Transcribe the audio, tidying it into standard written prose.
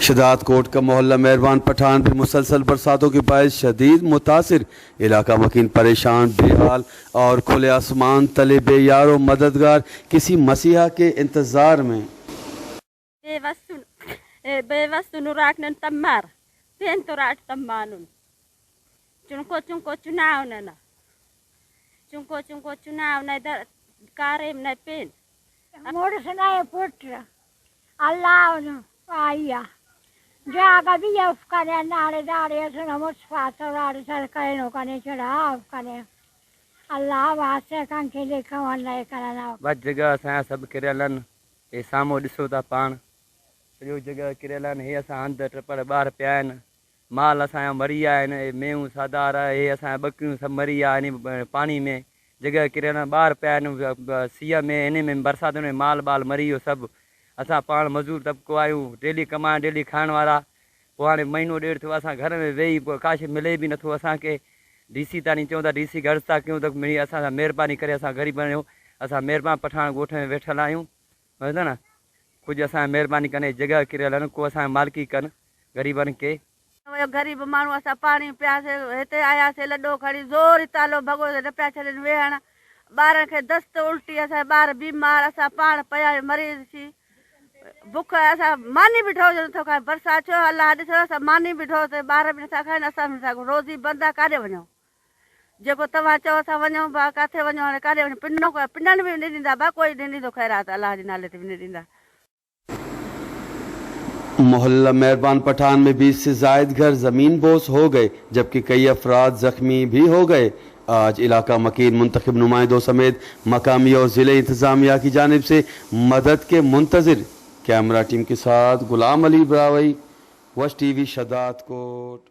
शदात कोट का मोहल्ला मेहरबान पठान पर मुसलसल बरसातों के बायस शदीद मुतासिर, इलाका मकीन परेशान बेहाल और खुले आसमान तले बेयारो मददगार किसी मसीहा के इंतज़ार में। जागा भी अफकाने नारे दारे सुनो मुस्फात और सर कहनो कने चढ़ा अफकाने अल्लाह वास्ते कंखे देखो अल्लाह करना बस जगह असां सब किरलन ए सामो दिसो ता पान सॼो जगह किरलन हे असां हंध टपड़ ॿार पिया आहिनि माल असांजा मरी विया आहिनि मेहूं सादार हे असांजा ॿकरियूं सभु मरी विया आहिनि पाणी में जगह किरलन ॿार पिया आहिनि सीअ में हिन में बरसाति में माल बाल मरी वियो सभु असां पाण मज़दूर तबिको आहियूं डेली कमाइण डेली खाइण वारा पोइ हाणे महीनो ॾेढ थियो असां घर में वेही पोइ काश मिले बि नथो असांखे डीसी ताणी चऊं था डीसी गर्ज़ था कयूं त मिली असां महिरबानी करे असां ग़रीबनि जो असां महिरबानी पठान ॻोठ में वेठल आहियूं सम्झो न कुझु असां महिरबानी कनि जॻह किरियल आहिनि को असां मालिकी कनि ग़रीबनि खे गरीब माण्हू असां पाणी पियासीं हिते आयासीं लॾो खणी ज़ोर ई तालो भॻो न पिया छॾनि वेहण ॿारनि खे दस्त उल्टी असांजा ॿार बीमार असां पाण पिया मरीज़ थी बुख असां मानी बि ठहो नथो खाए बरसाति थियो अलाह ॾिसो असां मानी बि ठहो त ॿार बि नथा खाइनि असां बि नथा खाऊं रोज़ी बंदि आहे काॾे वञूं जेको तव्हां चओ असां वञूं भाउ किथे वञूं हाणे काॾे वञूं पिननि बि न ॾींदा भाउ कोई न ॾींदो ख़ैरात अलाह जे नाले ते बि न ॾींदा। मोहल्ला मेहरबान पठान में 20 से जायद घर ज़मीन बोस हो गए जबकि कई अफराद जख्मी भी हो गए। आज इलाका मकीन मुंतखब नुमाइंदों समेत मकामी और ज़िले इंतज़ामिया की जानिब से मदद के मुंतज़िर। कैमरा टीम के साथ गुलाम अली ब्रावई, वश टीवी शदात कोट।